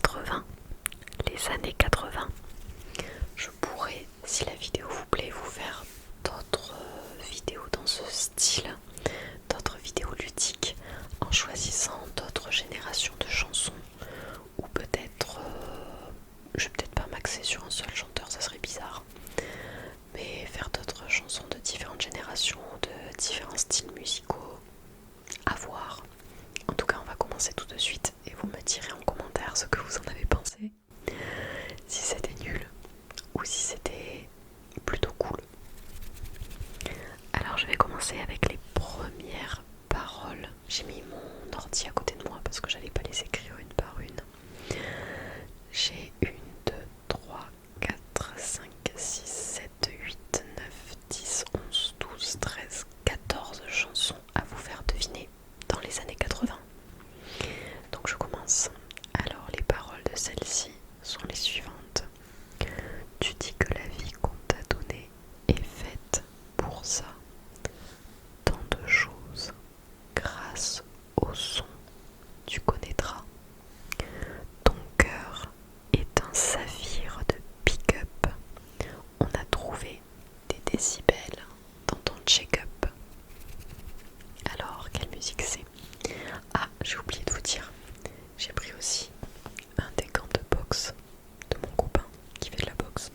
80, les années 80. Je pourrais, si la vidéo vous plaît, vous faire d'autres vidéos dans ce style, d'autres vidéos ludiques en choisissant d'autres générations de chansons, ou peut-être, je vais peut-être pas m'axer sur un seul chanteur, ça serait bizarre, mais faire d'autres chansons de différentes générations, de différents styles musicaux, à voir. En tout cas, on va commencer tout de suite et vous me direz en commentaire ce que vous en avez pensé, si c'était nul ou si c'était plutôt cool. Alors je vais commencer avec les premières paroles. J'ai mis mon ordi à côté de moi parce que j'allais pas les écrire une par une. J'ai 1, 2, 3, 4, 5, 6, 7, 8, 9, 10, 11, 12, 13, 14 chansons à vous faire deviner dans les années 80. Donc je commence. Alors les paroles de celle-ci sont les suivantes. Tu dis que la vie qu'on t'a donnée est faite pour ça. Tant de choses, grâce au son, tu connaîtras. Ton cœur est un saphir de pick-up. On a trouvé des décibels dans ton check-up. Alors, quelle musique c'est? Ah, j'ai oublié de vous dire, j'ai pris aussi un des gants de boxe de mon copain qui fait de la boxe.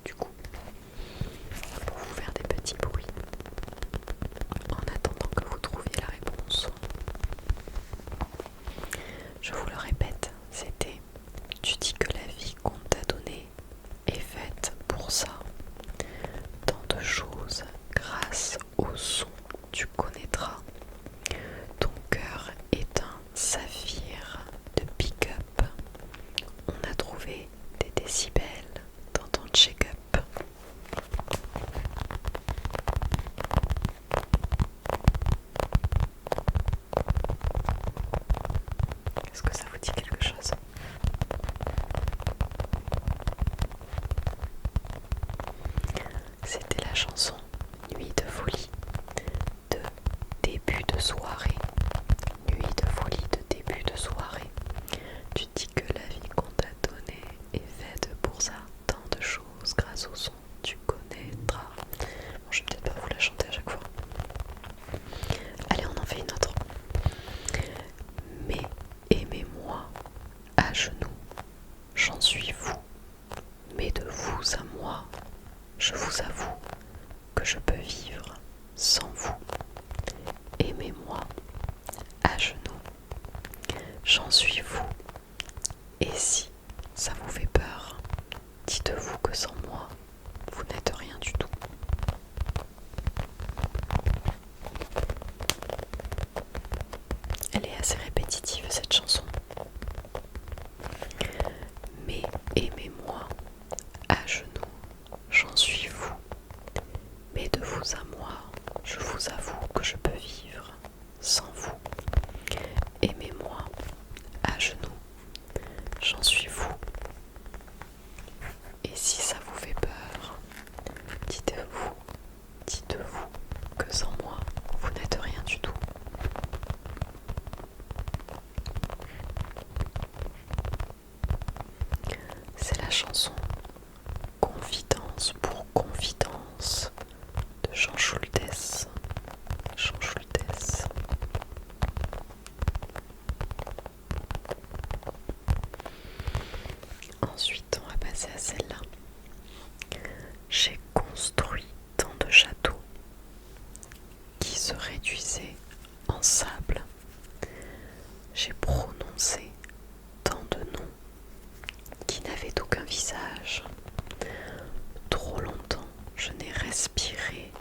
Du coup, pour vous faire des petits bruits en attendant que vous trouviez la réponse. Je vous le répète, c'était: tu dis que la vie qu'on t'a donnée est faite pour ça. Tant de choses, grâce au son, tu connaîtras. Ton cœur est un saphir de pick-up. On a trouvé des décibels dans ton check-up. Est-ce que ça vous dit quelque chose? C'était la chanson Nuit de folie de Début de soirée. Nuit de folie de début de soirée. Tu dis que la vie qu'on t'a donnée est faite pour ça. Tant de choses, grâce au son, tu connaîtras. Bon, je vais peut-être pas vous la chanter à chaque fois. Allez, on en fait une autre. Mais aimez-moi à genoux, j'en suis fou. Mais de vous à moi, je vous avoue que je peux vivre sans vous. Aimez-moi à genoux, j'en suis fou. Et si ça vous fait peur, dites-vous que sans moi, vous n'êtes rien du tout. Elle est assez répétitive cette chanson. Mais aimez-moi à genoux, j'en suis fou. Mais de vous à moi, je vous avoue que je peux vivre sans vous. Aimez-moi à genoux, j'en suis fou. Et si ça vous fait peur, dites-vous que sans moi, vous n'êtes rien du tout. C'est la chanson Confidence pour confidence de Jean Schultes. Jean Schultes. Ensuite, on va passer à celle-là. J'ai construit tant de châteaux qui se réduisaient en sable. J'ai prononcé tant de noms qui n'avaient aucun visage. Trop longtemps, je n'ai respiré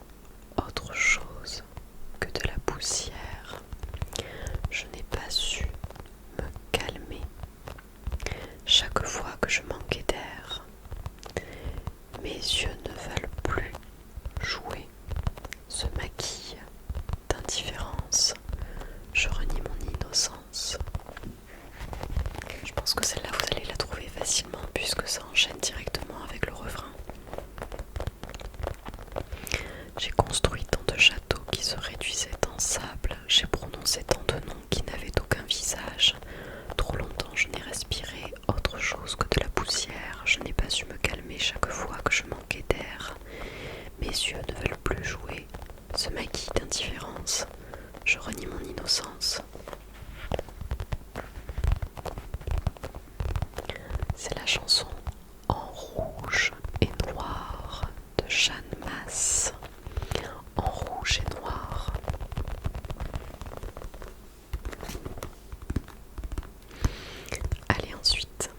autre chose que de la poussière. Je n'ai pas su me calmer chaque fois que je manquais d'air. Mes yeux ne veulent plus jouer, se maquillent d'indifférence. Je renie mon innocence. Je pense que celle-là, vous allez la trouver facilement puisque ça enchaîne directement C'est la chanson En rouge et noir de Jeanne Masse. En rouge et noir. Allez, ensuite.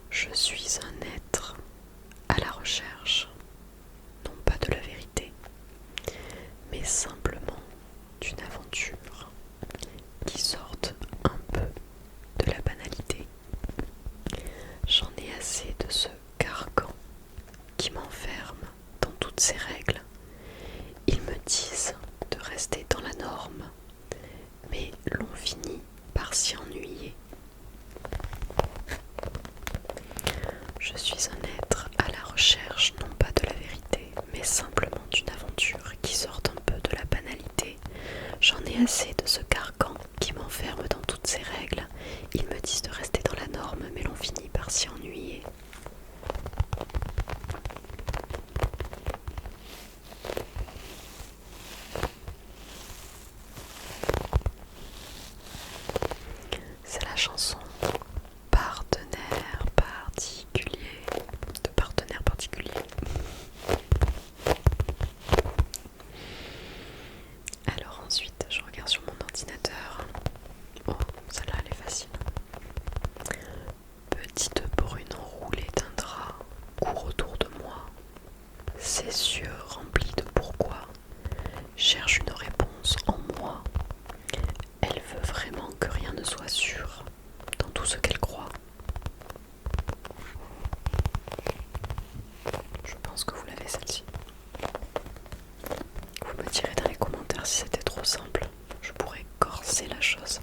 Je suis un être à la recherche, non pas de la vérité, mais simplement d'une aventure qui sorte un peu de la banalité. J'en ai assez de ce carcan qui m'enferme dans toutes ces règles. Ils me disent de rester dans la norme, mais l'on finit par s'y ennuyer. Je suis un être à la recherche non pas de la vérité, mais simplement d'une aventure qui sorte un peu de la banalité. J'en ai assez de ce carcan qui m'enferme dans toutes ces règles. Ils me disent de rester dans la norme, mais l'on finit par s'y ennuyer. C'est la chanson Partenaire particulier de Partenaire particulier. Alors ensuite, je regarde sur mon ordinateur. Oh, celle-là elle est facile. Petite brune enroulée d'un drap court autour de moi. Ses yeux remplis de pourquoi cherchent une réponse en moi. Elle veut vraiment que rien ne soit sûr dans tout ce qu'elle croit. Je pense que vous l'avez celle-ci. Vous me direz dans les commentaires si c'était trop simple. Je pourrais corser la chose.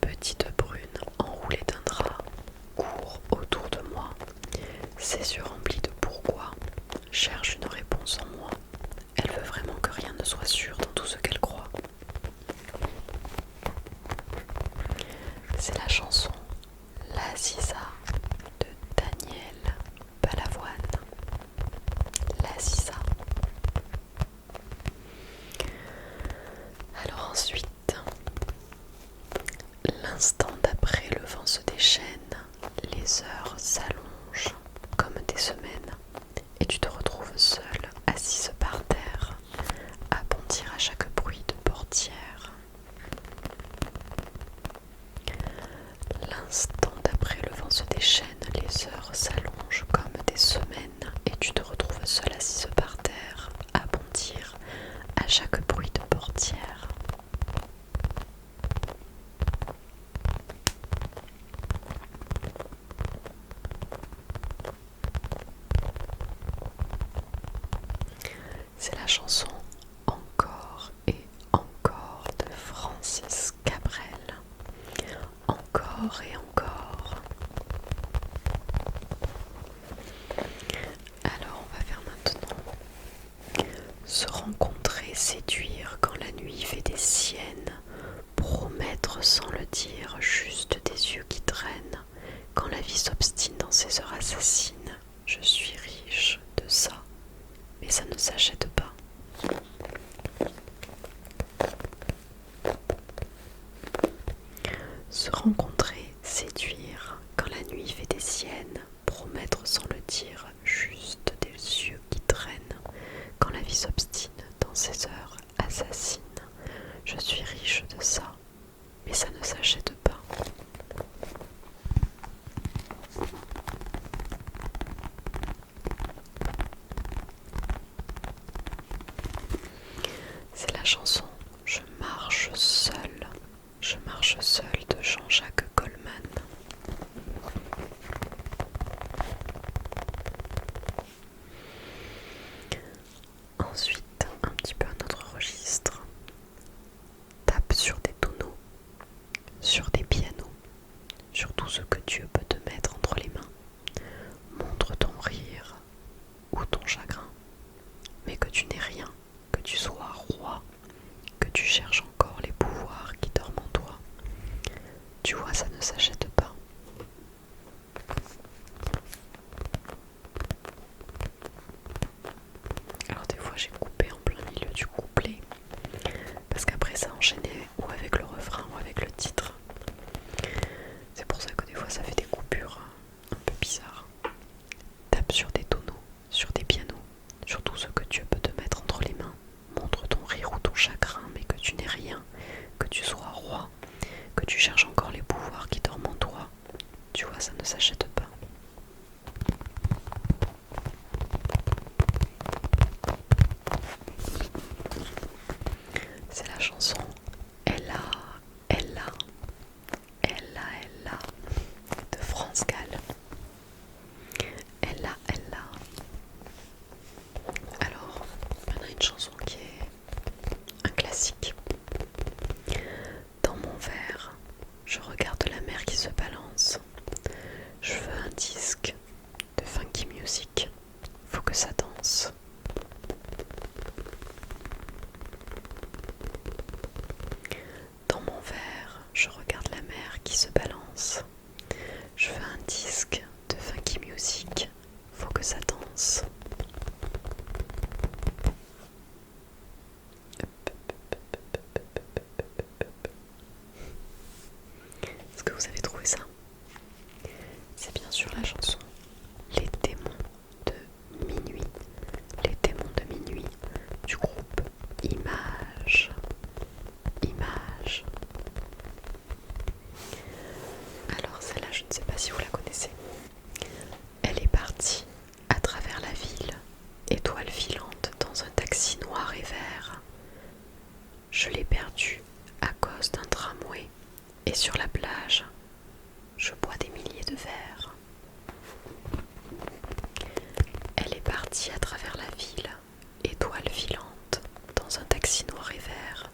Petite brune enroulée d'un drap court autour de moi. Ses yeux remplis de pourquoi cherchent une réponse en moi. Elle veut vraiment que rien ne soit sûr dans tout ce qu'elle croit. C'est la chanson La Ziza de Daniel Balavoine. La Ziza. Alors ensuite, l'instant d'après le vent se déchaîne, les heures s'allongent comme des semaines, et tu te retrouves seule, assise par terre, à bondir à chaque bruit de portière. L'instant d'après le vent se déchaîne, les heures s'allongent comme des semaines, et tu te retrouves seule assise par terre, à bondir à chaque bruit de portière. C'est la chanson Encore et encore de Francis Cabrel. Encore et encore. Alors on va faire maintenant se rencontrer, séduire quand la nuit fait des siennes, promettre sans le dire, juste des yeux qui traînent, quand la vie s'obstine dans ses heures assassines. Je suis riche de ça, mais ça ne s'achète pas. Se rencontrer, séduire, quand la nuit fait des siennes, promettre sans le dire, juste des yeux qui traînent, quand la vie s'obstine dans ses heures assassines. Je suis riche de ça, mais ça ne s'achète pas. C'est la chanson Je marche seul de Jean-Jacques Goldman. Ensuite, un petit peu un autre registre. Tape sur des tonneaux, sur des pianos, sur tout ce que Dieu peut te mettre entre les mains. Montre ton rire ou ton chagrin, mais que tu n'aies rien, que tu sois roi, que tu cherches encore les pouvoirs qui dorment en toi. Tu vois, ça ne s'achète pas. Alors des fois j'ai coupé en plein milieu du couplet, parce qu'après ça enchaînait ou avec le refrain ou avec le titre. C'est pour ça que des fois ça fait des coupes. tu vois, ça ne s'achète pas. C'est la chanson Ella, Ella, Ella, Ella de France Gall. Ella, Ella. Alors, il y en a une chanson qui est un classique. Dans mon verre, je regarde la mer qui se balance. Je veux un disque de funky music. Faut que ça danse. Dans mon verre, je regarde la mer qui se balance. Je veux un disque de funky music. Faut que ça danse. Est-ce que vous avez trouvé ça? C'est bien sûr la chanson Les démons de minuit. Les démons de minuit du groupe Image. Image. Alors celle-là, je ne sais pas si vous la connaissez. Elle est partie à travers la ville, étoile filante dans un taxi noir et vert. Je l'ai perdue à cause d'un tramway et sur la plage, je bois des milliers de verres. Elle est partie à travers la ville, étoile filante dans un taxi noir et vert.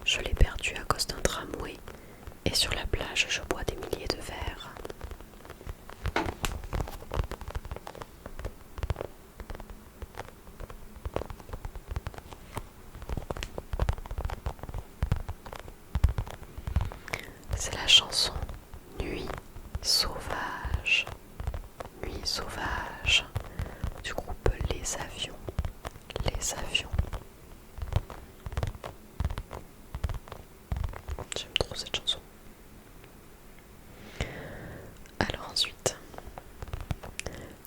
Je l'ai perdue à cause d'un tramway et sur la plage, je bois des milliers de verres. C'est la chanson Nuit sauvage. Nuit sauvage du groupe Les Avions. Les Avions. J'aime trop cette chanson. Alors ensuite,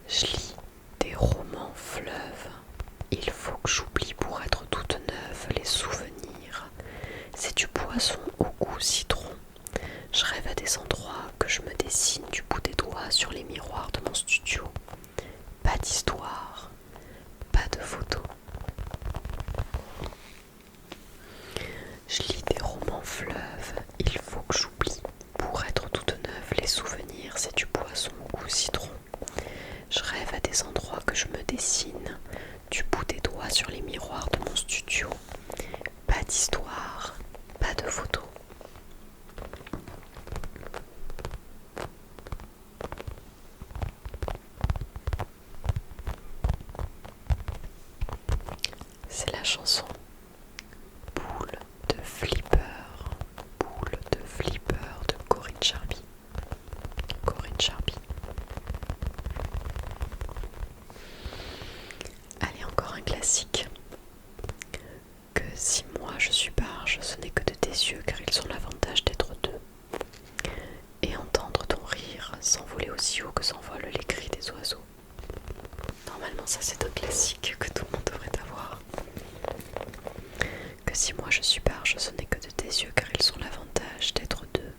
je lis des romans fleuves. Il faut que j'oublie pour être toute neuve les souvenirs. C'est du poisson au goût citron. Je rêve à des endroits que je me dessine du bout des doigts sur les miroirs de mon studio. Pas d'histoire, pas de photos. Je lis des romans fleuves, il faut que j'oublie. Pour être toute neuve, les souvenirs, c'est du poisson au goût citron. Je rêve à des endroits que je me dessine du bout des doigts sur les miroirs de mon studio. Pas d'histoire, pas de photos. C'est la chanson Boule de Flipper. Boule de Flipper de Corinne Charby. Corinne Charby. Allez, encore un classique. Que si moi je suis barge, ce n'est que de tes yeux, car ils ont l'avantage d'être deux. Et entendre ton rire s'envoler aussi haut que s'envolent les cris des oiseaux. Normalement, ça c'est un classique que tout le monde devrait avoir. Que si moi je suis barge, ce n'est que de tes yeux, car ils ont l'avantage d'être deux.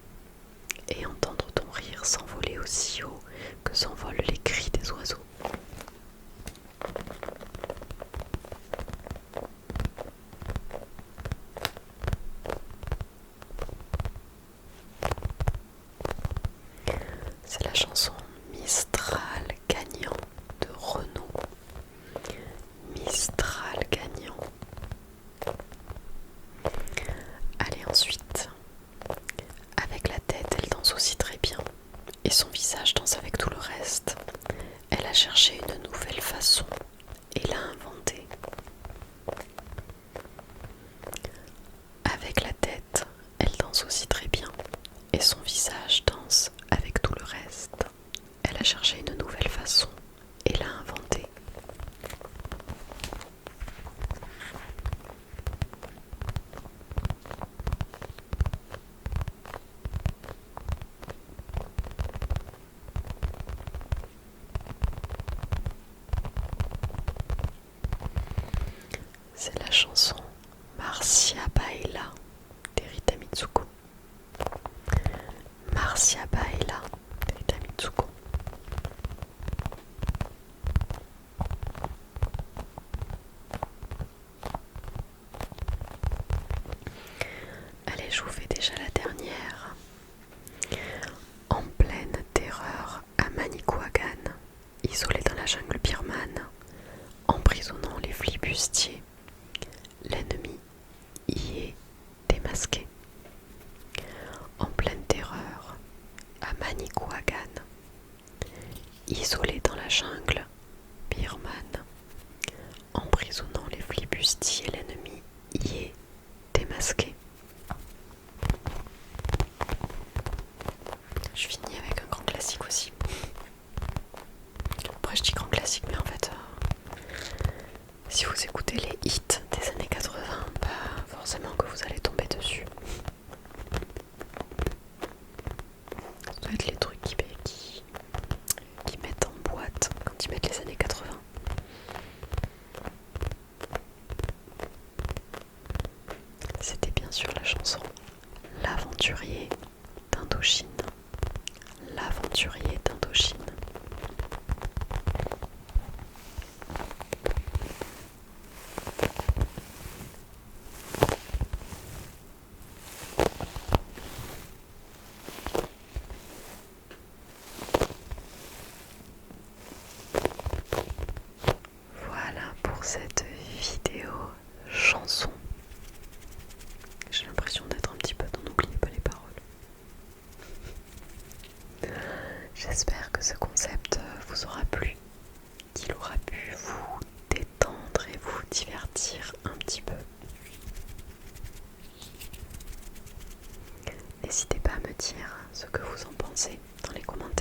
Et entendre ton rire s'envoler aussi haut que s'envolent les cris des oiseaux. C'est la chanson Mistral gagnant de Renaud. Mistral gagnant. Allez, ensuite, avec la tête, elle danse aussi très bien. Et son visage danse avec tout le reste. Elle a cherché une nouvelle façon et l'a inventée. Avec la tête, elle danse aussi très bien. Et son visage danse avec tout le reste. Elle a cherché une nouvelle façon et l'a inventée. C'est la chanson Marcia Baila d'Erita Mitsuko. Marcia Baila d'Erita Mitsuko. je vous fais déjà la dernière. En pleine terreur à Manicouagan, isolé dans la jungle birmane, emprisonnant les flibustiers, l'ennemi y est démasqué. En pleine terreur à Manicouagan, isolé dans la jungle birmane, emprisonnant les flibustiers, l'ennemi y est démasqué. Je finis avec un grand classique aussi. Après je dis grand classique, mais en fait si vous écoutez les hits des années 80, bah forcément que vous allez tomber dessus. Ça doit être les trucs qui mettent en boîte quand ils mettent les années 80. C'était bien sûr la chanson L'Aventurier d'Indochine. L'Aventurier d'Indochine. Voilà pour cette vidéo chanson. J'ai l'impression d'être un petit peu dans N'oubliez pas les paroles. J'espère que ce concept vous aura plu, qu'il aura pu vous détendre et vous divertir un petit peu. N'hésitez pas à me dire ce que vous en pensez dans les commentaires.